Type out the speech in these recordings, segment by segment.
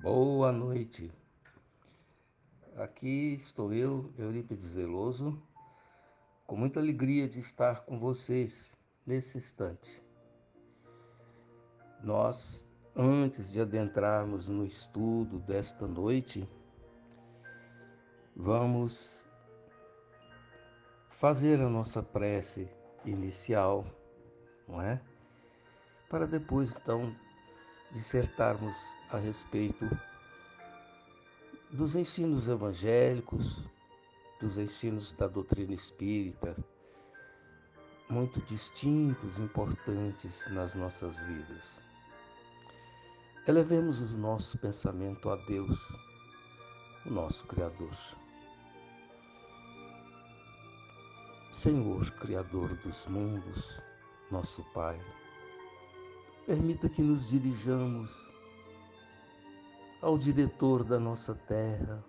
Boa noite. Aqui estou eu, Eurípides Veloso, com muita alegria de estar com vocês nesse instante. Nós, antes de adentrarmos no estudo desta noite, vamos fazer a nossa prece inicial, não é? Para depois, então, dissertarmos a respeito dos ensinos evangélicos, dos ensinos da doutrina espírita, muito distintos, importantes nas nossas vidas. Elevemos o nosso pensamento a Deus, o nosso Criador. Senhor, Criador dos mundos, nosso Pai, permita que nos dirijamos ao diretor da nossa terra,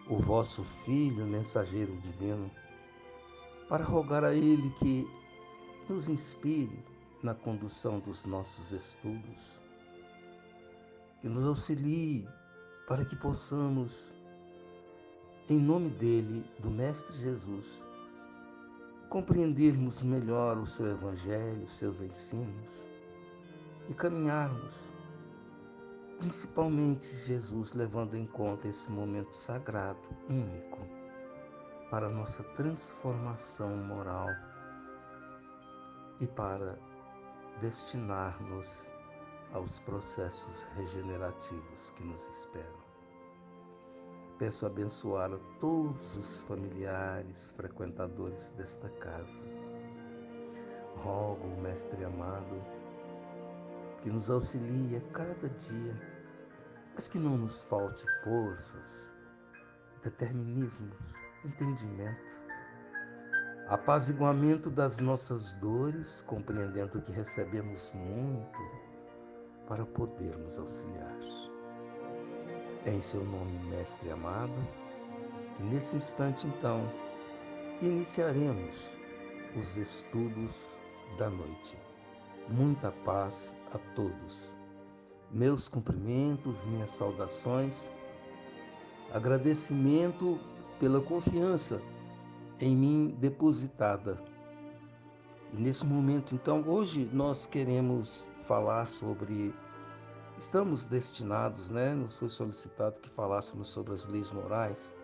o vosso Filho, mensageiro divino, para rogar a Ele que nos inspire na condução dos nossos estudos, que nos auxilie para que possamos, em nome dele, do Mestre Jesus, compreendermos melhor o seu Evangelho, os seus ensinos e caminharmos, principalmente Jesus, levando em conta esse momento sagrado, único, para a nossa transformação moral e para destinar-nos aos processos regenerativos que nos esperam. Peço abençoar a todos os familiares, frequentadores desta casa. Rogo, Mestre amado, que nos auxilie a cada dia, mas que não nos falte forças, determinismos, entendimento, apaziguamento das nossas dores, compreendendo que recebemos muito para podermos auxiliar. É em seu nome, Mestre amado, que nesse instante, então, iniciaremos os estudos da noite. Muita paz a todos. Meus cumprimentos, minhas saudações, agradecimento pela confiança em mim depositada. E nesse momento, então, hoje nós queremos falar sobre. Estamos destinados, nos foi solicitado que falássemos sobre as leis morais,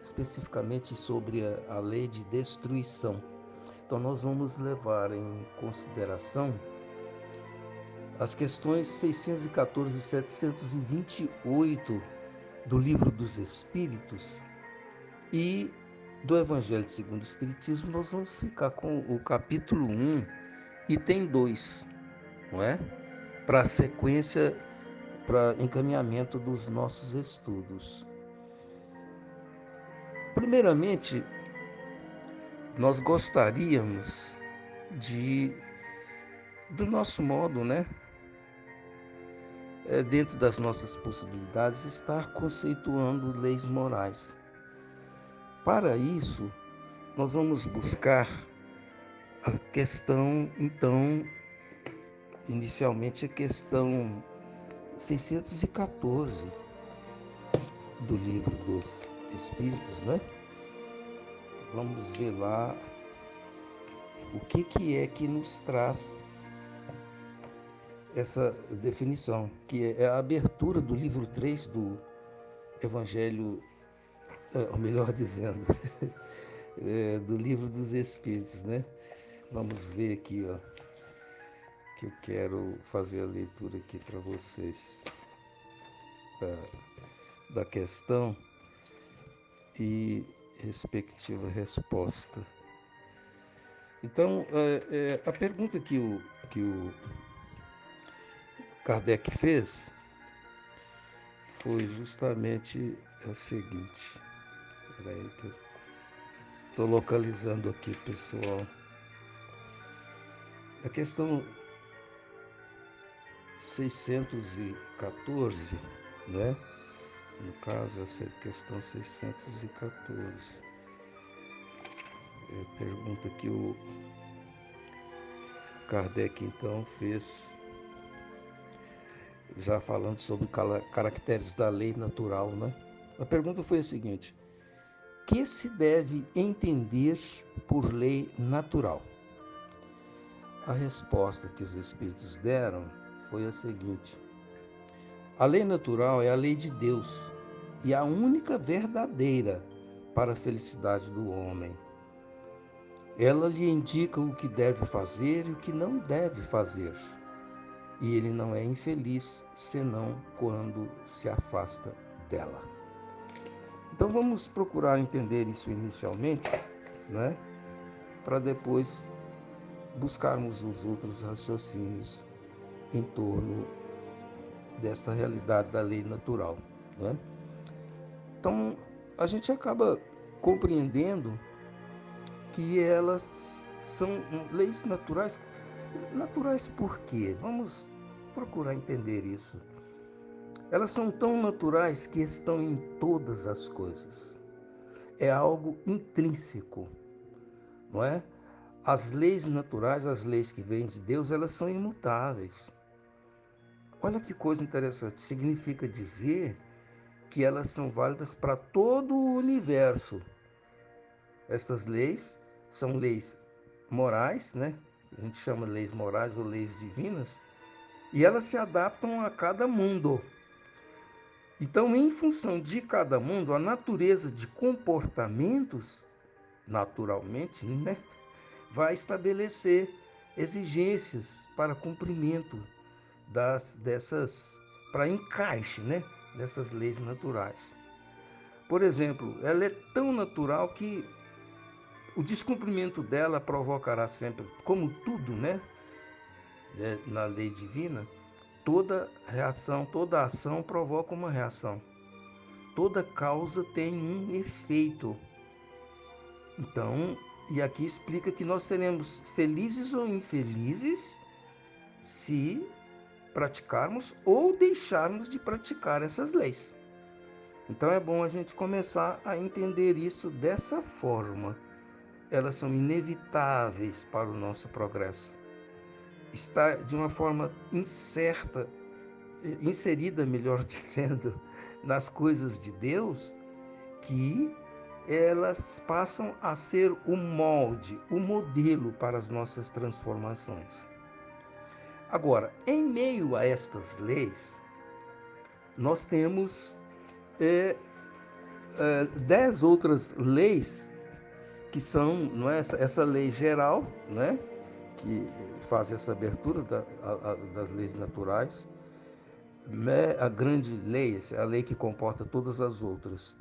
especificamente sobre a lei de destruição. Então, nós vamos levar em consideração as questões 614 e 728 do Livro dos Espíritos e do Evangelho segundo o Espiritismo. Nós vamos ficar com o capítulo 1, item 2, não é? Para a sequência, para encaminhamento dos nossos estudos. Primeiramente, nós gostaríamos do nosso modo, dentro das nossas possibilidades, estar conceituando leis morais. Para isso, nós vamos buscar a questão, então, inicialmente a questão 614 do Livro dos Espíritos, Vamos ver lá o que é que nos traz essa definição, que é a abertura do livro 3 do Evangelho, ou melhor dizendo, do Livro dos Espíritos, Vamos ver aqui, que eu quero fazer a leitura aqui para vocês da questão e respectiva resposta. Então, a pergunta que o Kardec fez foi justamente a seguinte. Espera aí que eu estou localizando aqui, pessoal. A questão 614, No caso, essa questão 614. Pergunta que o Kardec, então, fez já falando sobre caracteres da lei natural, né? A pergunta foi a seguinte: que se deve entender por lei natural? A resposta que os Espíritos deram foi a seguinte: a lei natural é a lei de Deus e a única verdadeira para a felicidade do homem. Ela lhe indica o que deve fazer e o que não deve fazer. E ele não é infeliz senão quando se afasta dela. Então vamos procurar entender isso inicialmente, né? Para depois buscarmos os outros raciocínios em torno dessa realidade da lei natural, né? Então a gente acaba compreendendo que elas são leis naturais. Naturais por quê? Vamos procurar entender isso. Elas são tão naturais que estão em todas as coisas. É algo intrínseco, não é? As leis naturais, as leis que vêm de Deus, elas são imutáveis. Olha que coisa interessante. Significa dizer que elas são válidas para todo o universo. Essas leis são leis morais, né? A gente chama de leis morais ou leis divinas, e elas se adaptam a cada mundo. Então, em função de cada mundo, a natureza de comportamentos, naturalmente, né, vai estabelecer exigências para cumprimento para encaixe, né, dessas leis naturais. Por exemplo, ela é tão natural que o descumprimento dela provocará sempre, como tudo, né, na lei divina, toda reação, toda ação provoca uma reação. Toda causa tem um efeito. Então, e aqui explica que nós seremos felizes ou infelizes se praticarmos ou deixarmos de praticar essas leis. Então é bom a gente começar a entender isso dessa forma. Elas são inevitáveis para o nosso progresso. Está de uma forma inserida, melhor dizendo, nas coisas de Deus, que elas passam a ser o molde, o modelo para as nossas transformações. Agora, em meio a estas leis, nós temos 10 outras leis que são, não é, essa lei geral, né, que faz essa abertura das leis naturais, né, a grande lei, a lei que comporta todas as outras.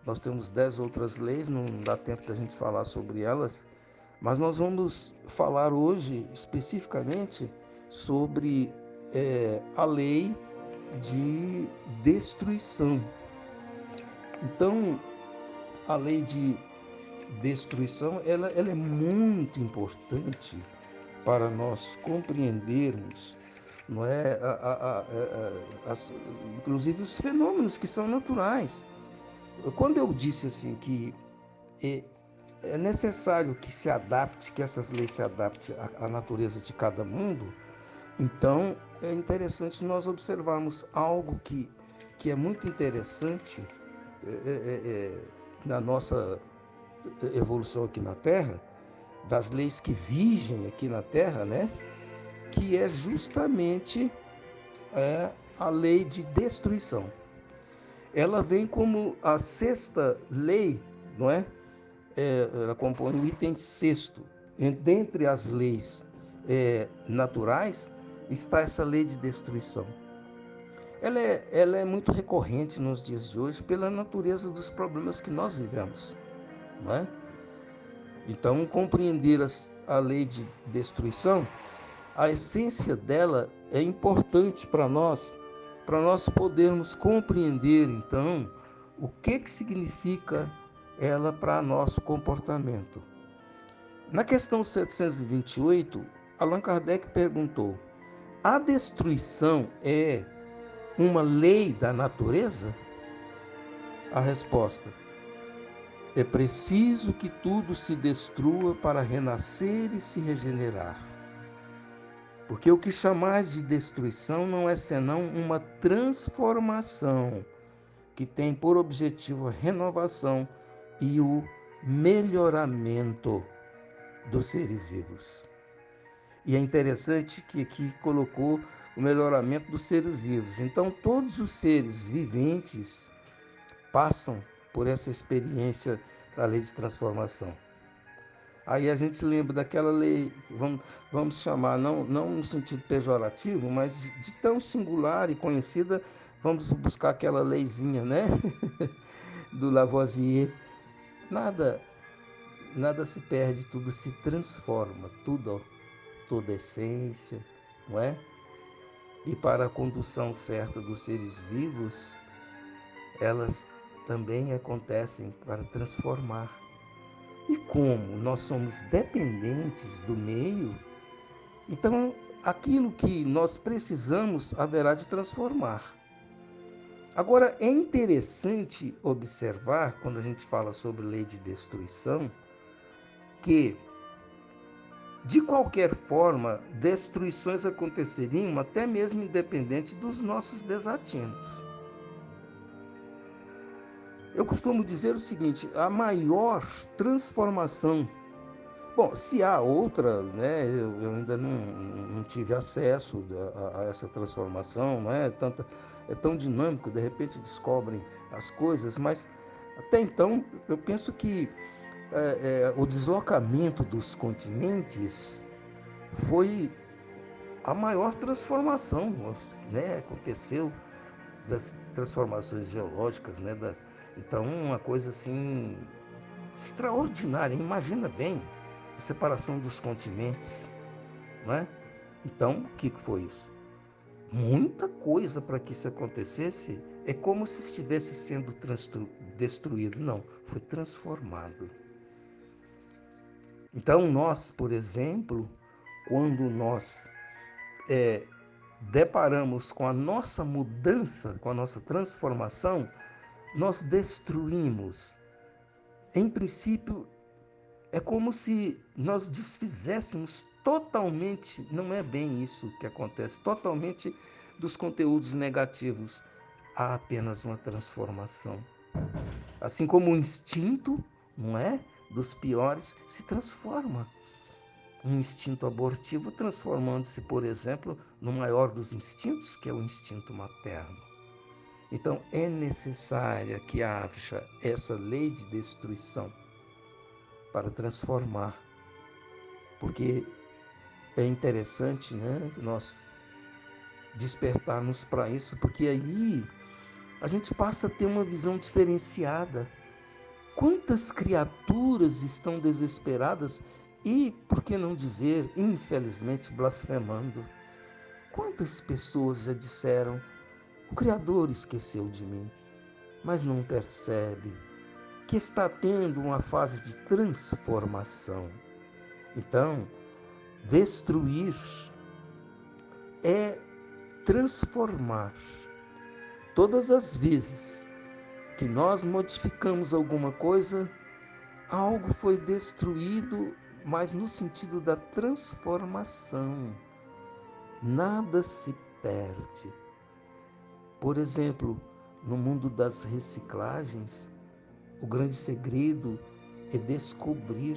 Nós temos 10 outras leis, não dá tempo da gente falar sobre elas, mas nós vamos falar hoje especificamente sobre a lei de destruição. Então, a lei de destruição, ela é muito importante para nós compreendermos, não é, inclusive os fenômenos que são naturais. Quando eu disse assim que é necessário que se adapte, que essas leis se adaptem à natureza de cada mundo, então é interessante nós observarmos algo que é muito interessante na nossa evolução aqui na Terra, das leis que vigem aqui na Terra, né? Que é justamente a lei de destruição. Ela vem como a sexta lei, não é? Ela compõe o item sexto. Dentre as leis naturais está essa lei de destruição. Ela é muito recorrente nos dias de hoje pela natureza dos problemas que nós vivemos, não é? Então, compreender a lei de destruição, a essência dela é importante para nós podermos compreender, então, o que significa ela para nosso comportamento. Na questão 728, Allan Kardec perguntou: a destruição é uma lei da natureza? A resposta: é preciso que tudo se destrua para renascer e se regenerar. Porque o que chamais de destruição não é senão uma transformação que tem por objetivo a renovação e o melhoramento dos seres vivos. E é interessante que aqui colocou o melhoramento dos seres vivos. Então, todos os seres viventes passam por essa experiência da lei de transformação. Aí a gente lembra daquela lei, vamos chamar, não no sentido pejorativo, mas de tão singular e conhecida, vamos buscar aquela leizinha, né? Do Lavoisier. Nada, nada se perde, tudo se transforma, toda essência, não é? E para a condução certa dos seres vivos, elas também acontecem para transformar. E como nós somos dependentes do meio, então aquilo que nós precisamos haverá de transformar. Agora, é interessante observar, quando a gente fala sobre lei de destruição, que, de qualquer forma, destruições aconteceriam até mesmo independente dos nossos desatinos. Eu costumo dizer o seguinte: a maior transformação. Bom, se há outra, né, eu ainda não tive acesso a essa transformação, não é? É tão dinâmico, de repente descobrem as coisas, mas até então eu penso que o deslocamento dos continentes foi a maior transformação, né? Aconteceu das transformações geológicas, né? Então, uma coisa assim extraordinária. Imagina bem a separação dos continentes, né? Então, o que foi isso? Muita coisa para que isso acontecesse. É como se estivesse sendo destruído. Não, foi transformado. Então, nós, por exemplo, quando nós deparamos com a nossa mudança, com a nossa transformação, nós destruímos. Em princípio, é como se nós desfizéssemos totalmente, não é bem isso que acontece, totalmente dos conteúdos negativos. Há apenas uma transformação. Assim como o instinto, não é? Dos piores, se transforma. Um instinto abortivo transformando-se, por exemplo, no maior dos instintos, que é o instinto materno. Então, é necessária que haja essa lei de destruição para transformar. Porque é interessante, né, nós despertarmos para isso, porque aí a gente passa a ter uma visão diferenciada. Quantas criaturas estão desesperadas e, por que não dizer, infelizmente, blasfemando? Quantas pessoas já disseram: o Criador esqueceu de mim, mas não percebe que está tendo uma fase de transformação. Então, destruir é transformar. Todas as vezes que nós modificamos alguma coisa, algo foi destruído, mas no sentido da transformação. Nada se perde. Por exemplo, no mundo das reciclagens, o grande segredo é descobrir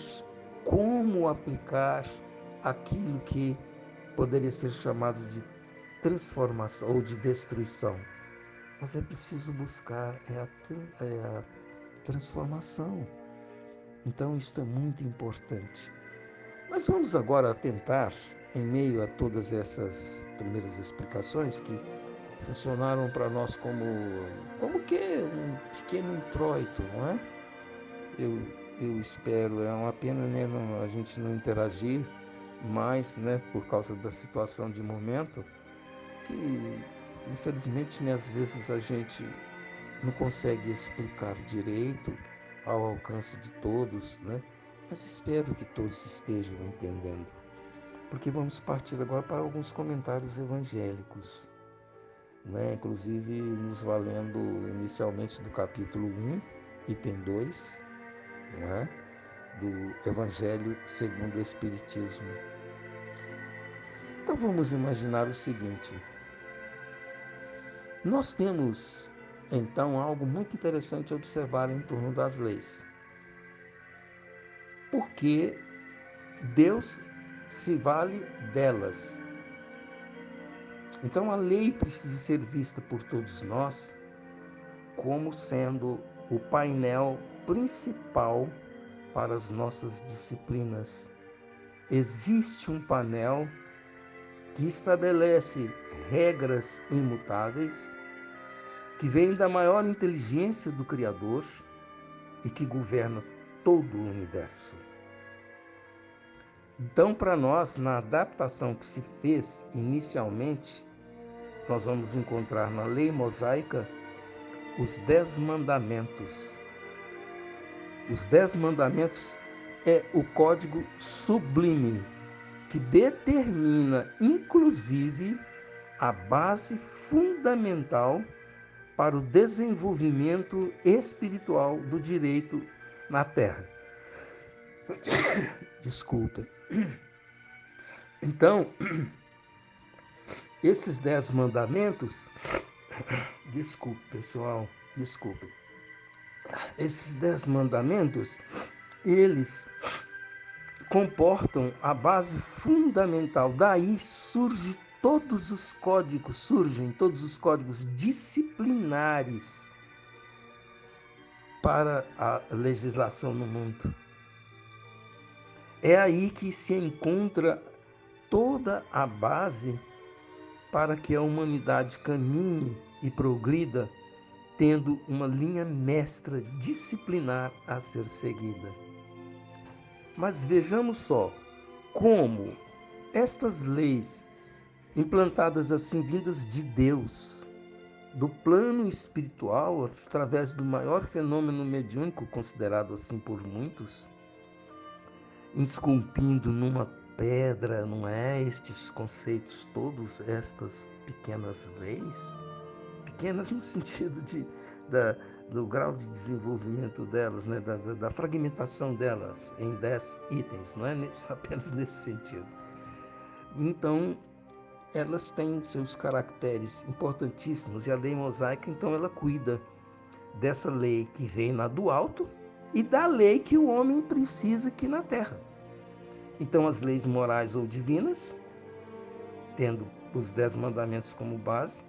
como aplicar aquilo que poderia ser chamado de transformação ou de destruição. Mas é preciso buscar a transformação. Então, isto é muito importante. Mas vamos agora tentar, em meio a todas essas primeiras explicações que funcionaram para nós como que um pequeno introito, não é? Eu espero, é uma pena, né, a gente não interagir mais, né, por causa da situação de momento, que infelizmente, né, às vezes a gente não consegue explicar direito ao alcance de todos, né? Mas espero que todos estejam entendendo, porque vamos partir agora para alguns comentários evangélicos, né? Inclusive nos valendo inicialmente do capítulo 1, item 2, não é? Do Evangelho segundo o Espiritismo. Então vamos imaginar o seguinte: nós temos então algo muito interessante a observar em torno das leis. Porque Deus se vale delas. Então a lei precisa ser vista por todos nós como sendo o painel principal para as nossas disciplinas. Existe um painel que estabelece regras imutáveis, que vem da maior inteligência do Criador e que governa todo o universo. Então, para nós, na adaptação que se fez inicialmente, nós vamos encontrar na lei mosaica os 10 mandamentos. Os 10 mandamentos é o código sublime que determina, inclusive, a base fundamental para o desenvolvimento espiritual do direito na Terra. Desculpem. Então, esses 10 mandamentos, desculpe pessoal, desculpe. Esses 10 mandamentos, eles comportam a base fundamental. Daí surgem todos os códigos disciplinares para a legislação no mundo. É aí que se encontra toda a base para que a humanidade caminhe e progrida, tendo uma linha mestra disciplinar a ser seguida. Mas vejamos só como estas leis, implantadas assim, vindas de Deus, do plano espiritual, através do maior fenômeno mediúnico, considerado assim por muitos, esculpindo numa pedra, não é? Estes conceitos todos, estas pequenas leis, pequenas no sentido do grau de desenvolvimento delas, né? da fragmentação delas em 10 itens, não é apenas nesse sentido. Então, elas têm seus caracteres importantíssimos e a lei mosaica, então, ela cuida dessa lei que vem lá do alto e da lei que o homem precisa aqui na terra. Então, as leis morais ou divinas, tendo os 10 mandamentos como base,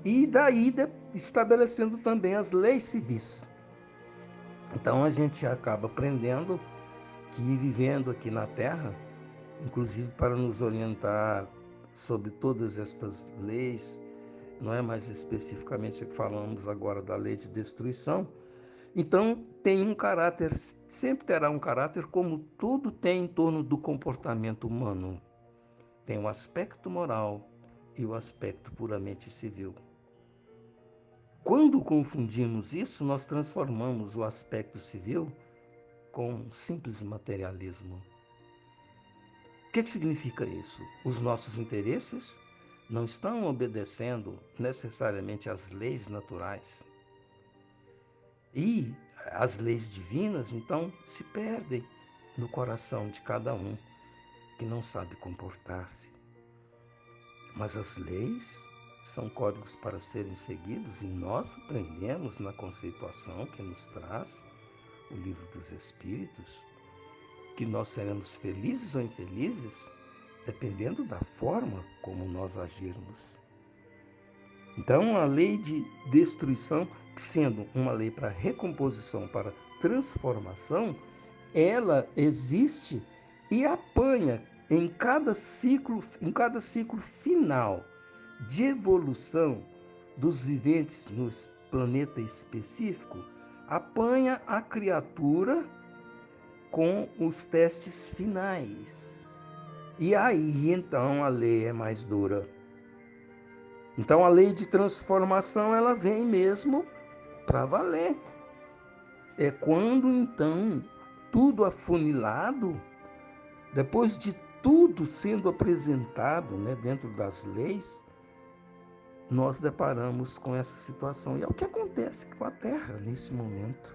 e daí estabelecendo também as leis civis. Então, a gente acaba aprendendo que vivendo aqui na Terra, inclusive para nos orientar sobre todas estas leis, não é mais especificamente que falamos agora da lei de destruição, então tem um caráter, sempre terá um caráter, como tudo tem em torno do comportamento humano. Tem o aspecto moral e o aspecto puramente civil. Quando confundimos isso, nós transformamos o aspecto civil com um simples materialismo. O que significa isso? Os nossos interesses não estão obedecendo necessariamente às leis naturais. E as leis divinas, então, se perdem no coração de cada um que não sabe comportar-se. Mas as leis são códigos para serem seguidos e nós aprendemos na conceituação que nos traz o Livro dos Espíritos que nós seremos felizes ou infelizes dependendo da forma como nós agirmos. Então, a lei de destruição, sendo uma lei para recomposição, para transformação, ela existe e apanha em cada ciclo final de evolução dos viventes no planeta específico, apanha a criatura com os testes finais. E aí, então, a lei é mais dura. Então, a lei de transformação, ela vem mesmo para valer. É quando, então, tudo afunilado, depois de tudo sendo apresentado, né, dentro das leis, nós deparamos com essa situação. E é o que acontece com a Terra nesse momento,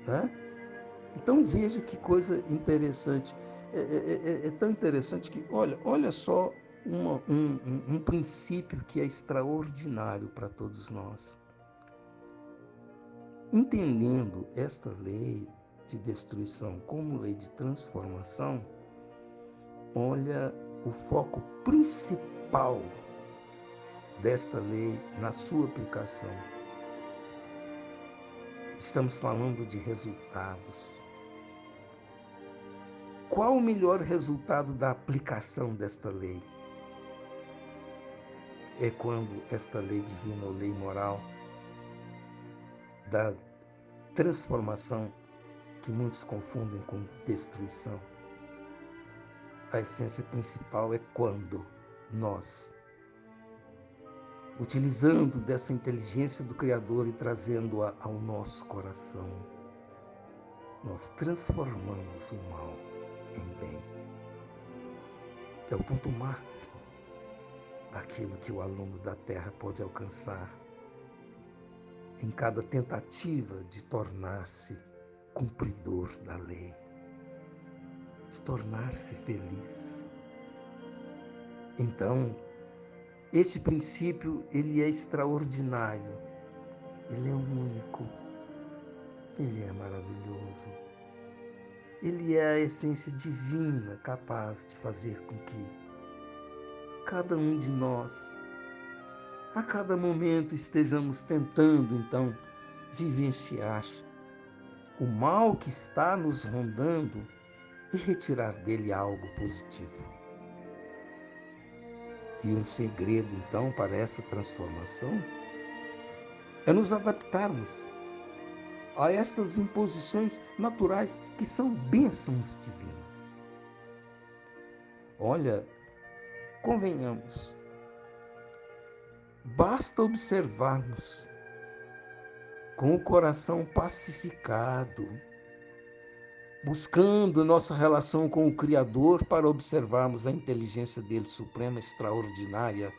né? Então veja que coisa interessante. É tão interessante que, olha só um princípio que é extraordinário para todos nós. Entendendo esta lei de destruição como lei de transformação, olha o foco principal desta lei na sua aplicação. Estamos falando de resultados. Qual o melhor resultado da aplicação desta lei? É quando esta lei divina ou lei moral da transformação, que muitos confundem com destruição. A essência principal é quando nós, utilizando dessa inteligência do Criador e trazendo-a ao nosso coração, nós transformamos o mal em bem. É o ponto máximo daquilo que o aluno da Terra pode alcançar em cada tentativa de tornar-se cumpridor da lei, de tornar-se feliz. Então, esse princípio, ele é extraordinário, ele é único, ele é maravilhoso. Ele é a essência divina capaz de fazer com que cada um de nós, a cada momento, estejamos tentando, então, vivenciar o mal que está nos rondando e retirar dele algo positivo. E um segredo, então, para essa transformação é nos adaptarmos a estas imposições naturais que são bênçãos divinas. Olha, convenhamos, basta observarmos com o coração pacificado, buscando nossa relação com o Criador para observarmos a inteligência dele suprema, extraordinária,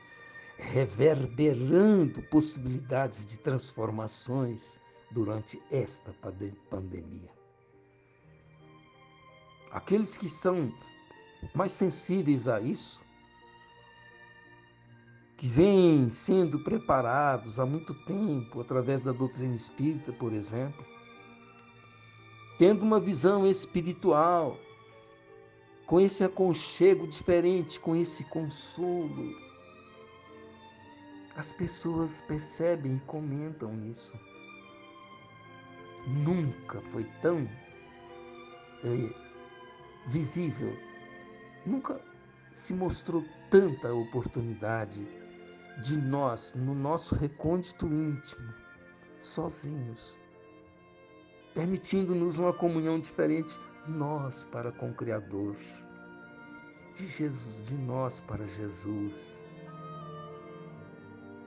reverberando possibilidades de transformações durante esta pandemia. Aqueles que são mais sensíveis a isso, que vêm sendo preparados há muito tempo, através da doutrina espírita, por exemplo, tendo uma visão espiritual, com esse aconchego diferente, com esse consolo, as pessoas percebem e comentam isso. Nunca foi tão visível, nunca se mostrou tanta oportunidade de nós, no nosso recôndito íntimo, sozinhos, permitindo-nos uma comunhão diferente, nós para com o Criador, de nós para Jesus.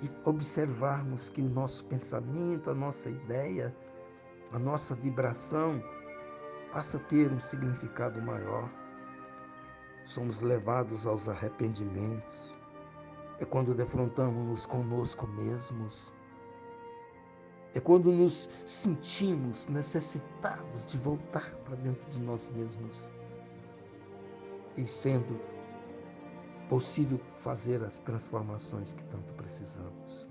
E observarmos que o nosso pensamento, a nossa ideia, a nossa vibração passa a ter um significado maior. Somos levados aos arrependimentos. É quando defrontamos-nos conosco mesmos. É quando nos sentimos necessitados de voltar para dentro de nós mesmos. E sendo possível fazer as transformações que tanto precisamos.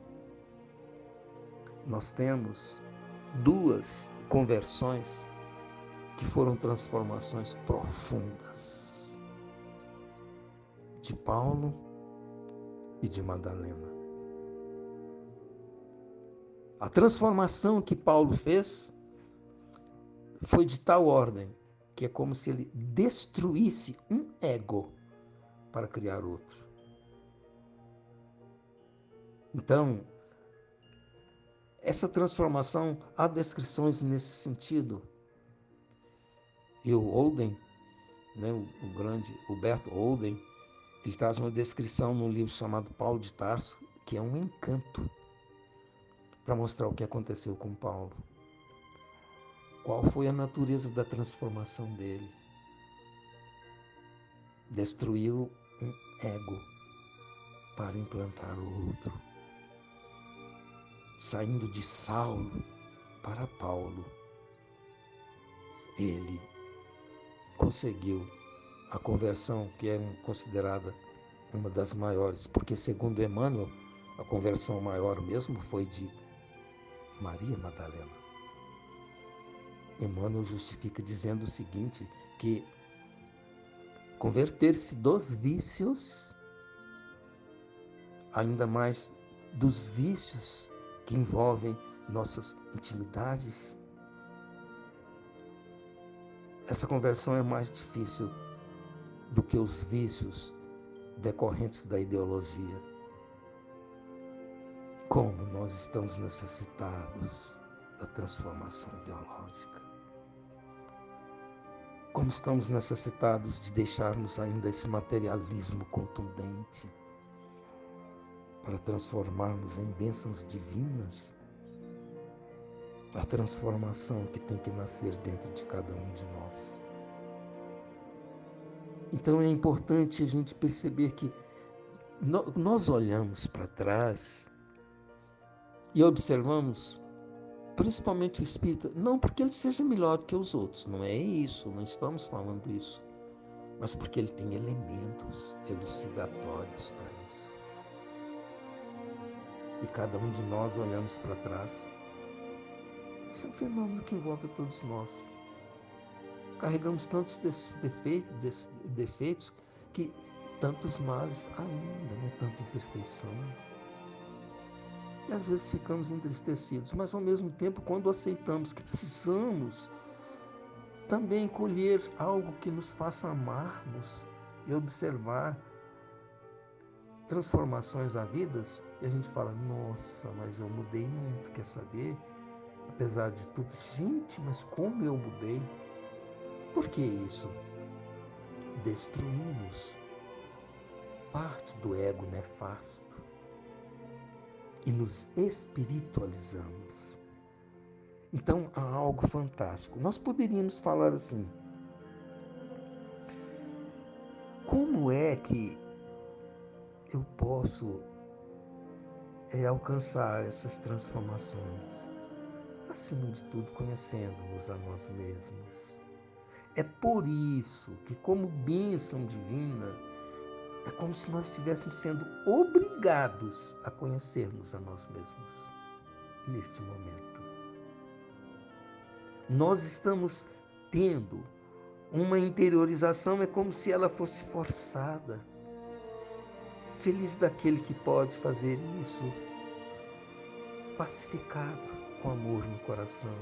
Nós temos 2 conversões que foram transformações profundas, de Paulo e de Madalena. A transformação que Paulo fez foi de tal ordem que é como se ele destruísse um ego para criar outro. Então, essa transformação, há descrições nesse sentido. E o Olden, o grande Huberto Olden, ele traz uma descrição num livro chamado Paulo de Tarso, que é um encanto para mostrar o que aconteceu com Paulo. Qual foi a natureza da transformação dele? Destruiu um ego para implantar o outro. Saindo de Saulo para Paulo, ele conseguiu a conversão que é considerada uma das maiores, porque segundo Emmanuel, a conversão maior mesmo foi de Maria Madalena. Emmanuel justifica dizendo o seguinte, que converter-se dos vícios, ainda mais dos vícios que envolvem nossas intimidades, essa conversão é mais difícil do que os vícios decorrentes da ideologia. Como nós estamos necessitados da transformação ideológica. Como estamos necessitados de deixarmos ainda esse materialismo contundente para transformarmos em bênçãos divinas a transformação que tem que nascer dentro de cada um de nós. Então é importante a gente perceber que nós olhamos para trás e observamos, principalmente o espírita, não porque ele seja melhor que os outros, não é isso, não estamos falando isso, mas porque ele tem elementos elucidatórios para isso. E cada um de nós olhamos para trás. Isso é um fenômeno que envolve todos nós. Carregamos tantos defeitos que tantos males ainda, né? Tanta imperfeição. E às vezes ficamos entristecidos, mas ao mesmo tempo, quando aceitamos que precisamos também colher algo que nos faça amarmos e observar transformações na vida, e a gente fala, nossa, mas eu mudei muito, quer saber? Apesar de tudo, gente, mas como eu mudei? Por que isso? Destruímos parte do ego nefasto e nos espiritualizamos. Então há algo fantástico. Nós poderíamos falar assim, como é que eu posso alcançar essas transformações? Acima de tudo, conhecendo-nos a nós mesmos. É por isso que, como bênção divina, é como se nós estivéssemos sendo obrigados a conhecermos a nós mesmos neste momento. Nós estamos tendo uma interiorização, é como se ela fosse forçada. Feliz daquele que pode fazer isso, pacificado, com amor no coração,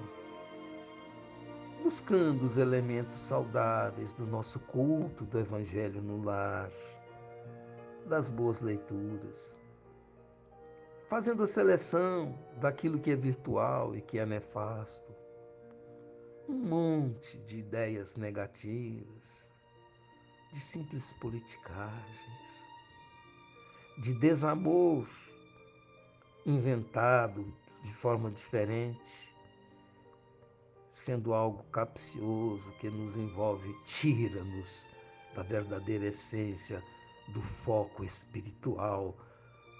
buscando os elementos saudáveis do nosso culto do Evangelho no lar, das boas leituras, fazendo a seleção daquilo que é virtual e que é nefasto, um monte de ideias negativas, de simples politicagens, de desamor inventado de forma diferente, sendo algo capcioso que nos envolve, tira-nos da verdadeira essência do foco espiritual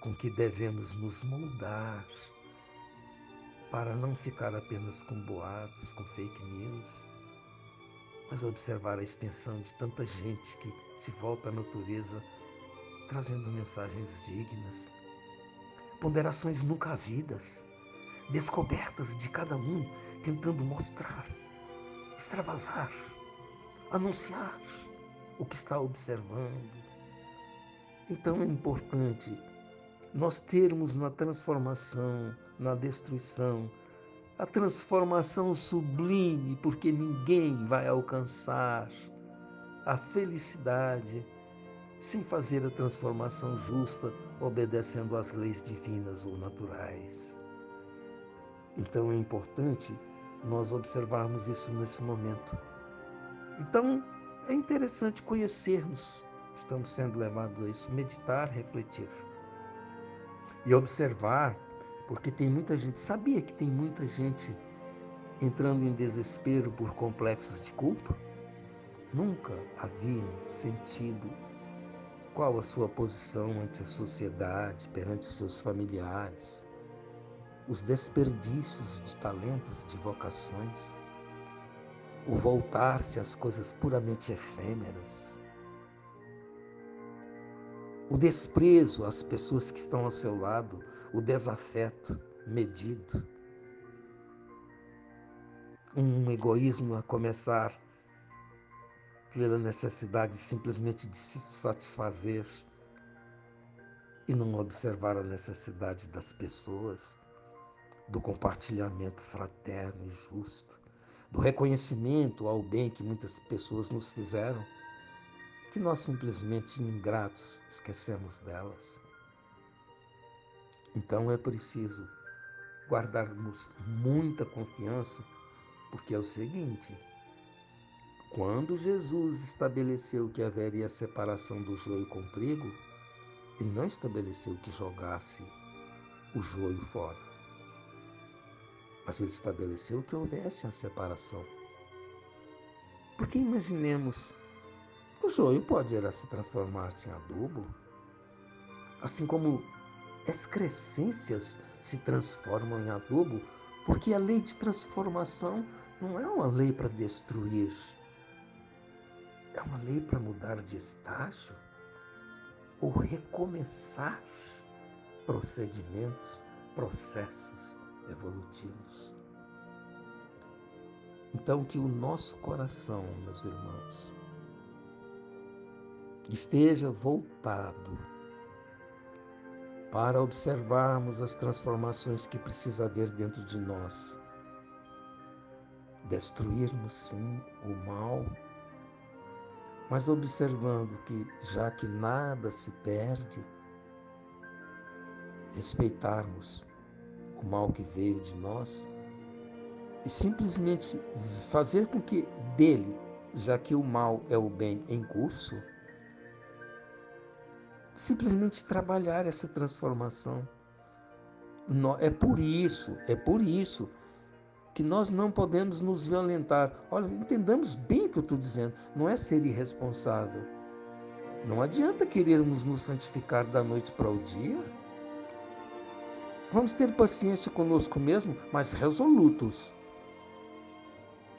com que devemos nos moldar para não ficar apenas com boatos, com fake news, mas observar a extensão de tanta gente que se volta à natureza trazendo mensagens dignas, ponderações nunca havidas, descobertas de cada um, tentando mostrar, extravasar, anunciar o que está observando. Então é importante nós termos na transformação, na destruição, a transformação sublime, porque ninguém vai alcançar a felicidade sem fazer a transformação justa, obedecendo às leis divinas ou naturais. Então é importante nós observarmos isso nesse momento. Então é interessante conhecermos, estamos sendo levados a isso, meditar, refletir e observar, porque tem muita gente, sabia que tem muita gente entrando em desespero por complexos de culpa? Nunca haviam sentido qual a sua posição ante a sociedade, perante os seus familiares, os desperdícios de talentos, de vocações, o voltar-se às coisas puramente efêmeras, o desprezo às pessoas que estão ao seu lado, o desafeto medido, um egoísmo a começar pela necessidade simplesmente de se satisfazer e não observar a necessidade das pessoas, do compartilhamento fraterno e justo, do reconhecimento ao bem que muitas pessoas nos fizeram, que nós simplesmente, ingratos, esquecemos delas. Então é preciso guardarmos muita confiança, porque é o seguinte: quando Jesus estabeleceu que haveria separação do joio com o trigo, ele não estabeleceu que jogasse o joio fora, mas ele estabeleceu que houvesse a separação. Porque imaginemos, o joio pode se transformar-se em adubo, assim como excrescências se transformam em adubo, porque a lei de transformação não é uma lei para destruir, é uma lei para mudar de estágio ou recomeçar procedimentos, processos evolutivos. Então, que o nosso coração, meus irmãos, esteja voltado para observarmos as transformações que precisa haver dentro de nós. Destruirmos, sim, o mal, mas observando que, já que nada se perde, respeitarmos o mal que veio de nós e simplesmente fazer com que dele, já que o mal é o bem em curso, simplesmente trabalhar essa transformação. É por isso que nós não podemos nos violentar. Olha, entendamos bem o que eu estou dizendo. Não é ser irresponsável. Não adianta querermos nos santificar da noite para o dia. Vamos ter paciência conosco mesmo, mas resolutos,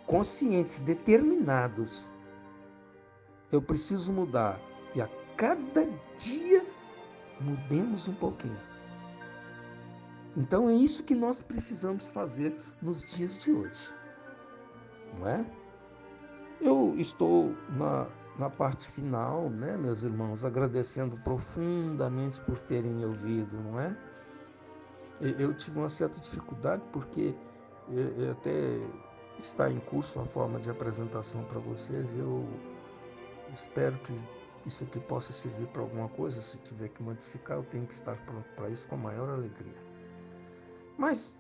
conscientes, determinados. Eu preciso mudar. E a cada dia mudemos um pouquinho. Então é isso que nós precisamos fazer nos dias de hoje, não é? Eu estou na parte final, né, meus irmãos, agradecendo profundamente por terem me ouvido, não é? Eu tive uma certa dificuldade porque até está em curso a forma de apresentação para vocês. Eu espero que isso aqui possa servir para alguma coisa. Se tiver que modificar, eu tenho que estar pronto para isso com a maior alegria. Mas,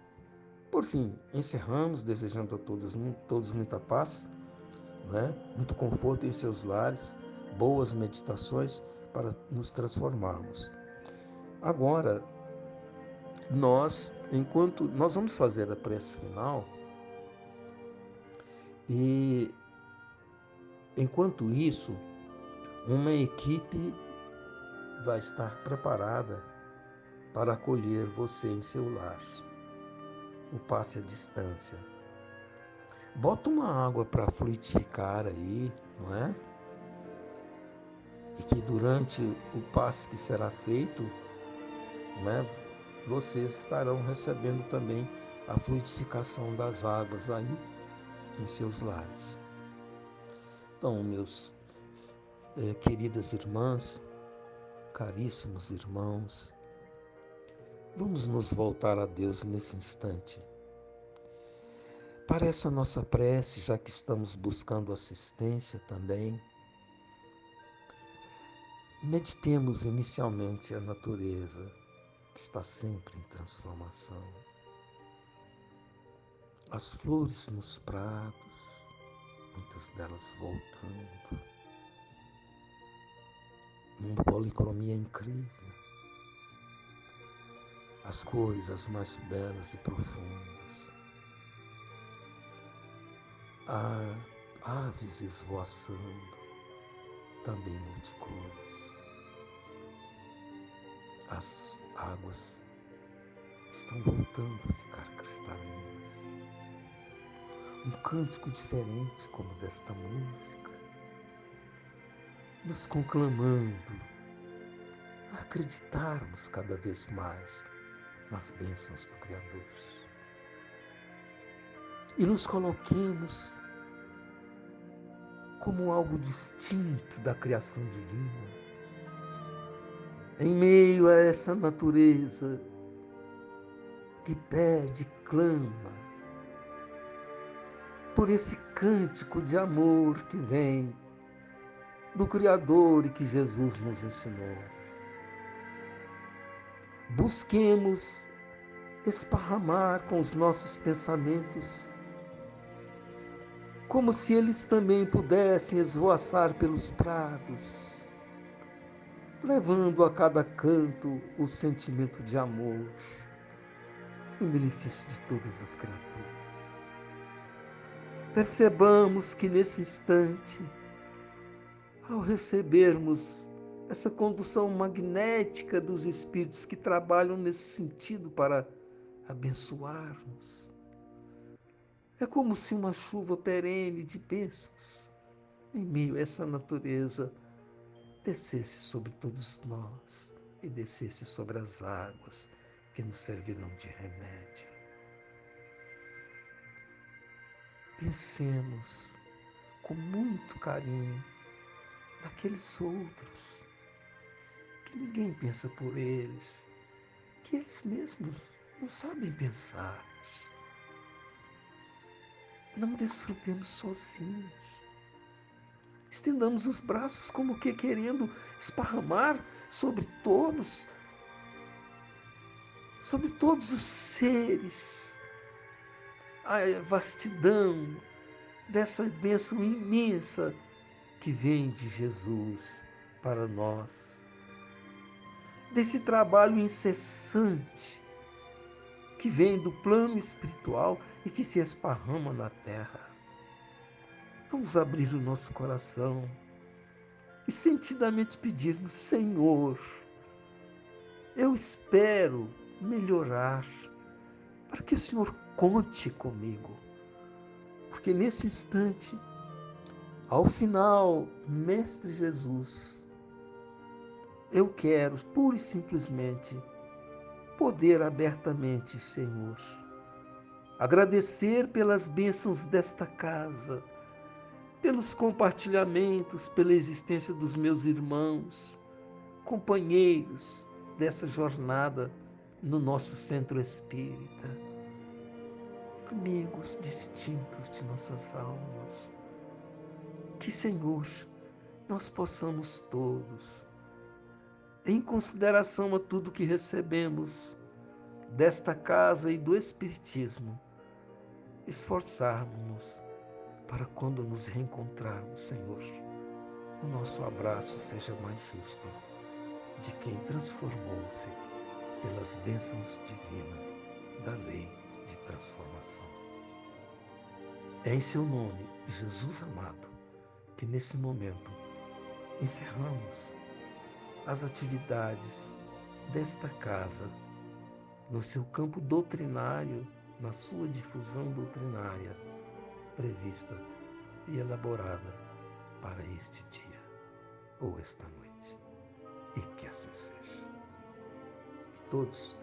por fim, encerramos desejando a todos muita paz, né? Muito conforto em seus lares, boas meditações para nos transformarmos. Agora, enquanto nós vamos fazer a prece final, e enquanto isso, uma equipe vai estar preparada para acolher você em seu lar. O passe à distância. Bota uma água para fluidificar aí, não é? E que durante o passe que será feito, não é, vocês estarão recebendo também a fluidificação das águas aí em seus lares. Então, meus queridas irmãs, caríssimos irmãos, vamos nos voltar a Deus nesse instante. Para essa nossa prece, já que estamos buscando assistência também, meditemos inicialmente a natureza, que está sempre em transformação. As flores nos prados, muitas delas voltando, uma policromia incrível. As cores as mais belas e profundas. Há aves esvoaçando, também multicores. As águas estão voltando a ficar cristalinas. Um cântico diferente como desta música, nos conclamando a acreditarmos cada vez mais nas bênçãos do Criador. E nos coloquemos como algo distinto da criação divina, em meio a essa natureza que pede, clama, por esse cântico de amor que vem do Criador e que Jesus nos ensinou. Busquemos esparramar com os nossos pensamentos, como se eles também pudessem esvoaçar pelos prados, levando a cada canto o sentimento de amor, em benefício de todas as criaturas. Percebamos que nesse instante, ao recebermos essa condução magnética dos Espíritos que trabalham nesse sentido para abençoar-nos, é como se uma chuva perene de bênçãos, em meio a essa natureza, descesse sobre todos nós e descesse sobre as águas que nos servirão de remédio. Pensemos com muito carinho naqueles outros que ninguém pensa por eles, que eles mesmos não sabem pensar. Não desfrutemos sozinhos. Estendamos os braços como que querendo esparramar sobre todos os seres, a vastidão dessa bênção imensa que vem de Jesus para nós, desse trabalho incessante que vem do plano espiritual e que se esparrama na terra. Vamos abrir o nosso coração e sentidamente pedirmos: Senhor, eu espero melhorar, para que o Senhor conte comigo. Porque nesse instante, ao final, Mestre Jesus, eu quero pura e simplesmente poder abertamente, Senhor, agradecer pelas bênçãos desta casa, pelos compartilhamentos, pela existência dos meus irmãos, companheiros dessa jornada no nosso centro espírita, amigos distintos de nossas almas. Que, Senhor, nós possamos todos, em consideração a tudo que recebemos desta casa e do Espiritismo, esforçarmos-nos para quando nos reencontrarmos, Senhor, o nosso abraço seja mais justo de quem transformou-se pelas bênçãos divinas da lei de transformação. É em seu nome, Jesus amado, que nesse momento encerramos as atividades desta casa no seu campo doutrinário, na sua difusão doutrinária prevista e elaborada para este dia ou esta noite. E que assim seja. Que todos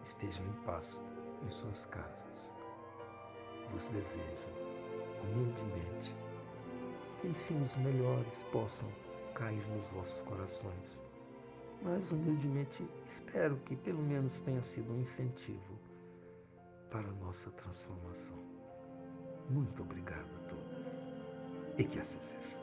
estejam em paz em suas casas. Vos desejo, humildemente, que ensinos melhores possam cair nos vossos corações. Mas, humildemente, espero que pelo menos tenha sido um incentivo para a nossa transformação. Muito obrigado a todos. E que assim seja.